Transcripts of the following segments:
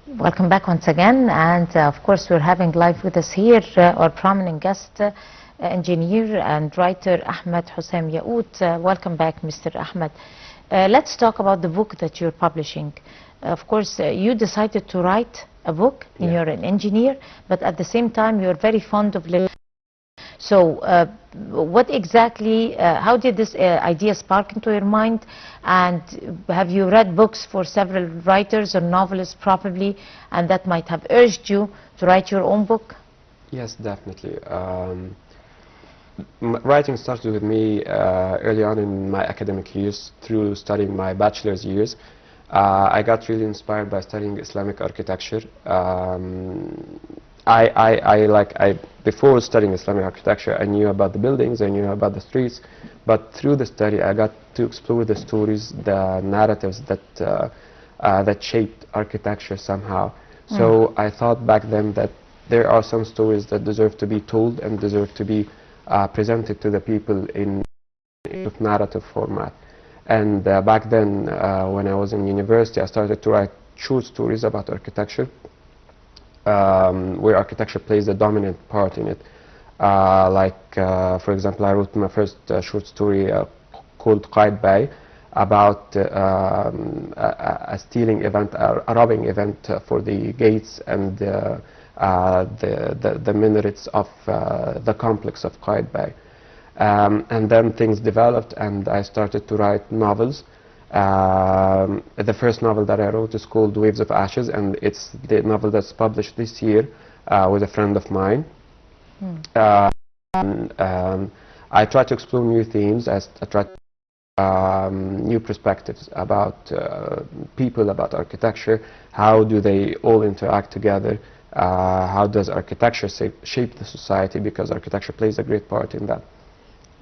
Welcome back once again, and of course we're having live with us here our prominent guest, engineer and writer Ahmad Hossam Yakout. Welcome back, Mr. Ahmad. Let's talk about the book that you're publishing. Of course, you decided to write a book, and you're an engineer, but at the same time you're very fond of literature. So what exactly, how did this idea spark into your mind, and have you read books for several writers or novelists probably, and that might have urged you to write your own book? Yes, definitely. Writing started with me early on in my academic years through studying my bachelor's years. I got really inspired by studying Islamic architecture. Before studying Islamic architecture, I knew about the buildings, I knew about the streets, but through the study I got to explore the stories, the narratives that shaped architecture somehow. So I thought back then that there are some stories that deserve to be told and deserve to be presented to the people in narrative format. And back then, when I was in university, I started to write short stories about architecture, where architecture plays a dominant part in it. For example, I wrote my first short story called Qaid Bay, about a stealing event, a robbing event for the gates and the minarets of the complex of Qaid Bay. And then things developed and I started to write novels. The first novel that I wrote is called Waves of Ashes, and it's the novel that's published this year with a friend of mine. I try to explore new themes. I try to new perspectives about people, about architecture. How do they all interact together? How does architecture shape the society? Because architecture plays a great part in that.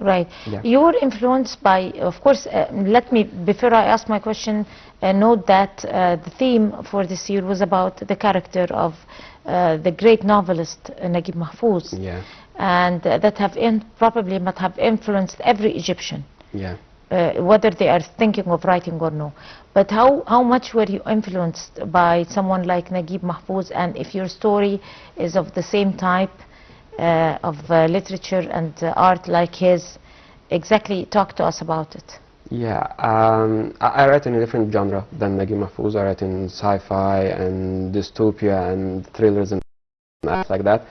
Right. Yeah. You were influenced by, of course, let me, before I ask my question, note that the theme for this year was about the character of the great novelist Naguib Mahfouz. Yeah. And that probably might have influenced every Egyptian. Yeah. Whether they are thinking of writing or no. But how much were you influenced by someone like Naguib Mahfouz, and if your story is of the same type of literature and art like his, exactly talk to us about it. Yeah, I write in a different genre than Naguib Mahfouz. I write in sci-fi and dystopia and thrillers and stuff like that.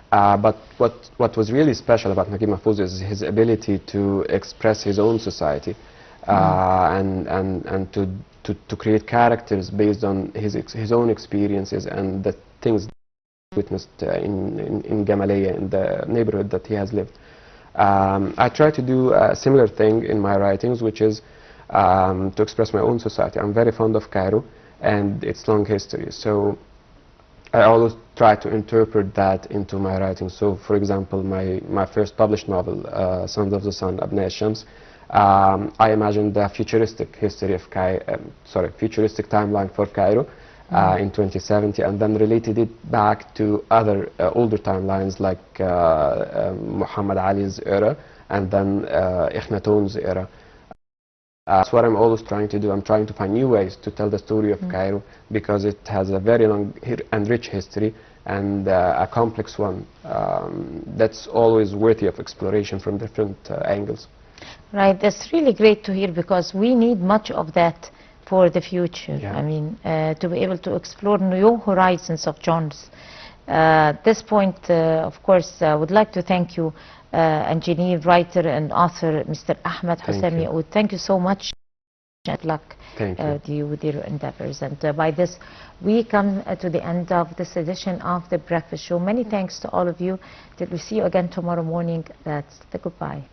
But what was really special about Naguib Mahfouz is his ability to express his own society and to create characters based on his own experiences and the things witnessed in Gamaleya, in the neighborhood that he has lived. I try to do a similar thing in my writings, which is to express my own society. I'm very fond of Cairo and its long history, so I always try to interpret that into my writing. So, for example, my first published novel, Sons of the Sun, Abna al-Shams, I imagined the futuristic history of futuristic timeline for Cairo in 2070, and then related it back to other older timelines like Muhammad Ali's era and then Akhenaton's era. That's what I'm always trying to do. I'm trying to find new ways to tell the story of Cairo, because it has a very long and rich history and a complex one that's always worthy of exploration from different angles. Right, that's really great to hear, because we need much of that for the future. Yeah. I mean, to be able to explore new horizons of genres. At this point, of course, I would like to thank you, engineer, writer and author, Mr. Ahmad Hossam Yakout. Thank you so much. Good luck to you with your endeavors. And by this, we come to the end of this edition of The Breakfast Show. Many thanks to all of you. Till we see you again tomorrow morning. That's the goodbye.